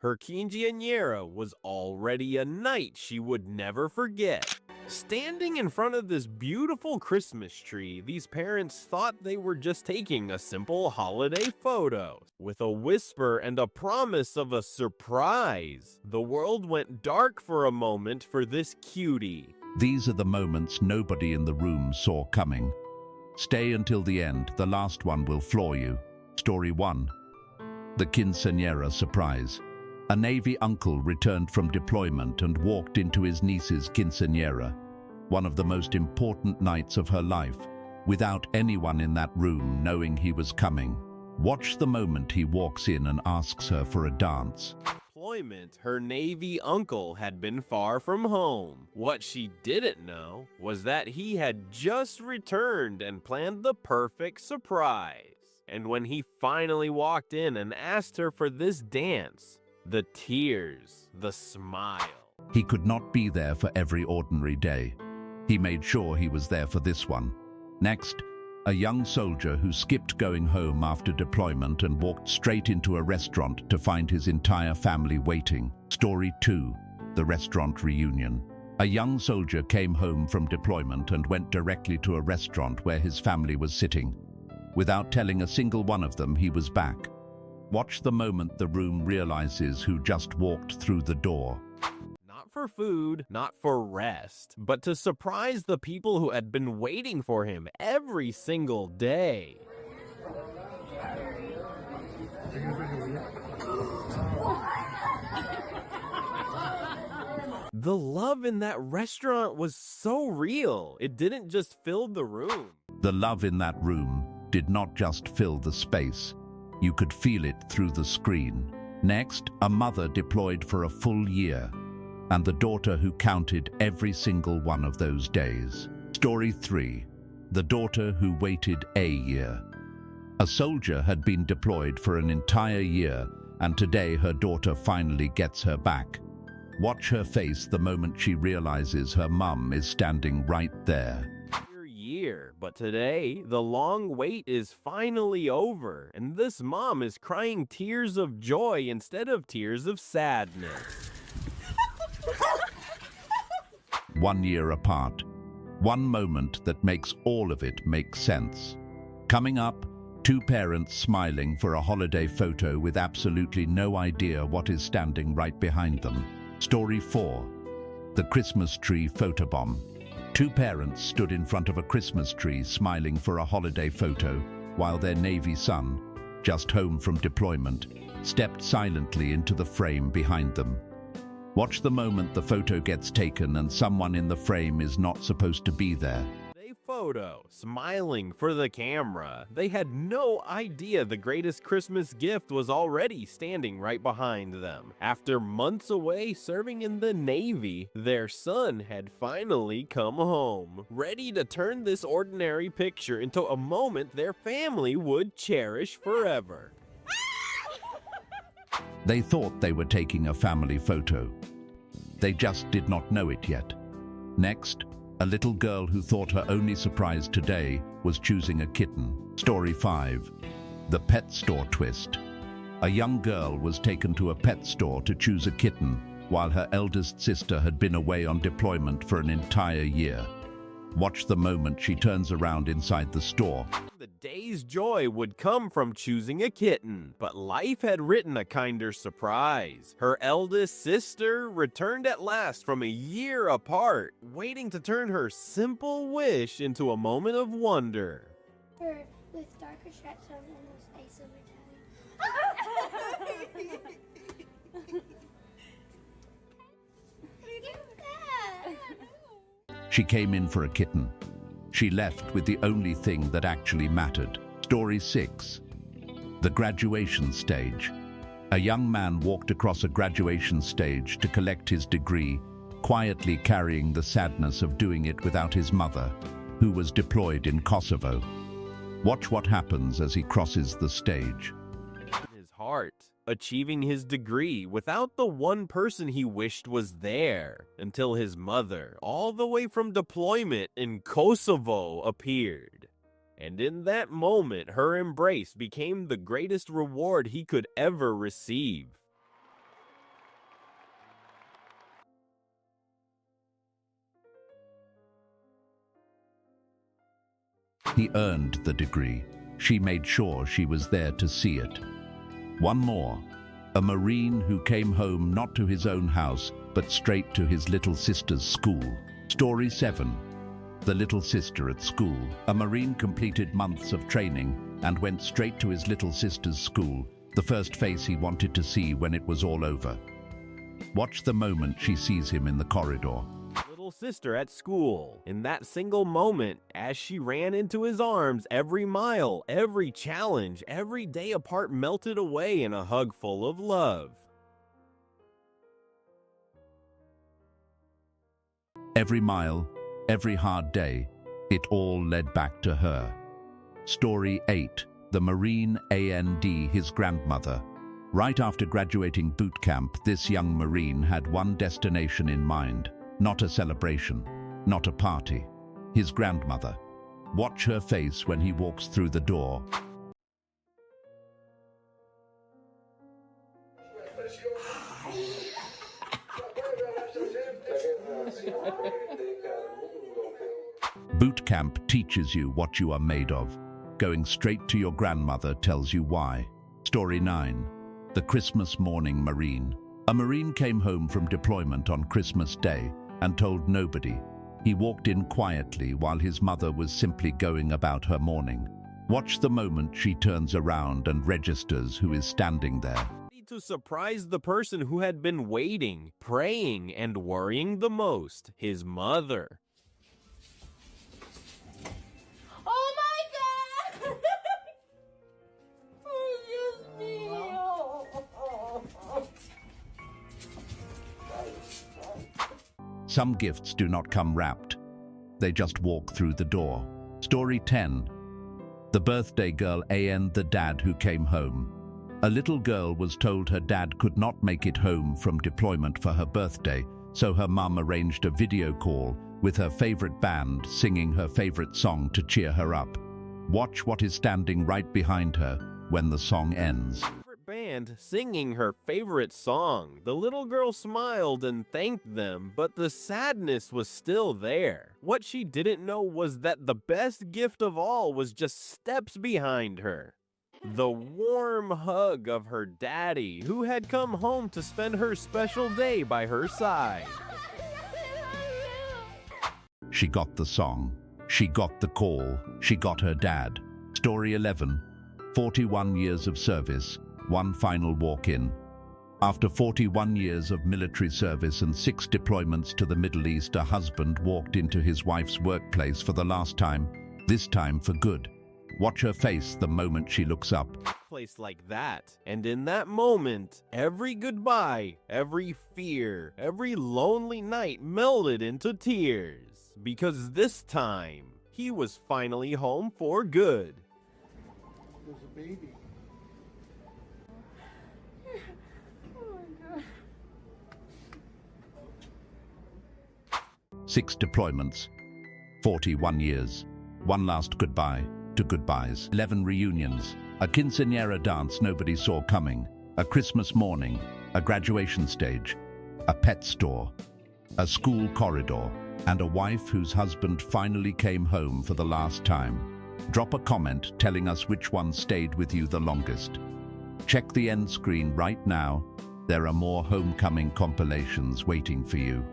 Her quinceañera was already a night she would never forget. Standing in front of this beautiful Christmas tree, these parents thought they were just taking a simple holiday photo. With a whisper and a promise of a surprise, the world went dark for a moment for this cutie. These are the moments nobody in the room saw coming. Stay until the end, the last one will floor you. Story 1. The quinceañera surprise. A Navy uncle returned from deployment and walked into his niece's quinceañera, one of the most important nights of her life, without anyone in that room knowing he was coming. Watch the moment he walks in and asks her for a dance. Deployment, her Navy uncle had been far from home. What she didn't know was that he had just returned and planned the perfect surprise. And when he finally walked in and asked her for this dance, the tears, the smile. He could not be there for every ordinary day. He made sure he was there for this one. Next, a young soldier who skipped going home after deployment and walked straight into a restaurant to find his entire family waiting. Story 2. The restaurant reunion. A young soldier came home from deployment and went directly to a restaurant where his family was sitting. Without telling a single one of them he was back. Watch the moment the room realizes who just walked through the door. Not for food, not for rest, but to surprise the people who had been waiting for him every single day. The love in that restaurant was so real, it didn't just fill the room. The love in that room did not just fill the space. You could feel it through the screen. Next, a mother deployed for a full year, and the daughter who counted every single one of those days. Story 3. The daughter who waited a year. A soldier had been deployed for an entire year, and today her daughter finally gets her back. Watch her face the moment she realizes her mum is standing right there. But today, the long wait is finally over, and this mom is crying tears of joy instead of tears of sadness. 1 year apart. One moment that makes all of it make sense. Coming up, two parents smiling for a holiday photo with absolutely no idea what is standing right behind them. Story 4. The Christmas tree photobomb. Two parents stood in front of a Christmas tree smiling for a holiday photo while their Navy son, just home from deployment, stepped silently into the frame behind them. Watch the moment the photo gets taken and someone in the frame is not supposed to be there. Photo, smiling for the camera. They had no idea the greatest Christmas gift was already standing right behind them. After months away serving in the Navy, their son had finally come home, ready to turn this ordinary picture into a moment their family would cherish forever. They thought they were taking a family photo. They just did not know it yet. Next, a little girl who thought her only surprise today was choosing a kitten. Story 5. The pet store twist. A young girl was taken to a pet store to choose a kitten while her eldest sister had been away on deployment for an entire year. Watch the moment she turns around inside the store. The day's joy would come from choosing a kitten, but life had written a kinder surprise. Her eldest sister returned at last from a year apart, waiting to turn her simple wish into a moment of wonder. Bird with darker stripes on almost a silver tail. She came in for a kitten. She left with the only thing that actually mattered. Story 6. The graduation stage. A young man walked across a graduation stage to collect his degree, quietly carrying the sadness of doing it without his mother, who was deployed in Kosovo. Watch what happens as he crosses the stage. His heart, achieving his degree without the one person he wished was there, until his mother, all the way from deployment in Kosovo, appeared. And in that moment, her embrace became the greatest reward he could ever receive. He earned the degree. She made sure she was there to see it. One more. A Marine who came home not to his own house, but straight to his little sister's school. Story 7. The little sister at school. A Marine completed months of training and went straight to his little sister's school, the first face he wanted to see when it was all over. Watch the moment she sees him in the corridor. Little sister at school. In that single moment, as she ran into his arms, every mile, every challenge, every day apart melted away in a hug full of love. Every mile, every hard day, it all led back to her. Story 8. The Marine and his grandmother. Right after graduating boot camp, this young Marine had one destination in mind. Not a celebration, not a party. His grandmother. Watch her face when he walks through the door. Boot camp teaches you what you are made of. Going straight to your grandmother tells you why. Story 9. The Christmas Morning Marine. A Marine came home from deployment on Christmas Day and told nobody. He walked in quietly while his mother was simply going about her morning. Watch the moment she turns around and registers who is standing there. To surprise the person who had been waiting, praying, and worrying the most, his mother. Oh my God! Excuse me. Some gifts do not come wrapped. They just walk through the door. Story 10. The birthday girl and the dad who came home. A little girl was told her dad could not make it home from deployment for her birthday, so her mum arranged a video call with her favorite band singing her favorite song to cheer her up. Watch what is standing right behind her when the song ends. Band singing her favorite song. The little girl smiled and thanked them, but the sadness was still there. What she didn't know was that the best gift of all was just steps behind her. The warm hug of her daddy, who had come home to spend her special day by her side. She got the song. She got the call. She got her dad. Story 11. 41 years of service. One final walk-in. After 41 years of military service and 6 deployments to the Middle East, a husband walked into his wife's workplace for the last time, this time for good. Watch her face the moment she looks up. Place like that. And in that moment, every goodbye, every fear, every lonely night melded into tears. Because this time, he was finally home for good. There's a baby. Oh my God. 6 deployments, 41 years, one last goodbye to goodbyes, 11 reunions, a quinceañera dance nobody saw coming, a Christmas morning, a graduation stage, a pet store, a school corridor, and a wife whose husband finally came home for the last time. Drop a comment telling us which one stayed with you the longest. Check the end screen right now. There are more homecoming compilations waiting for you.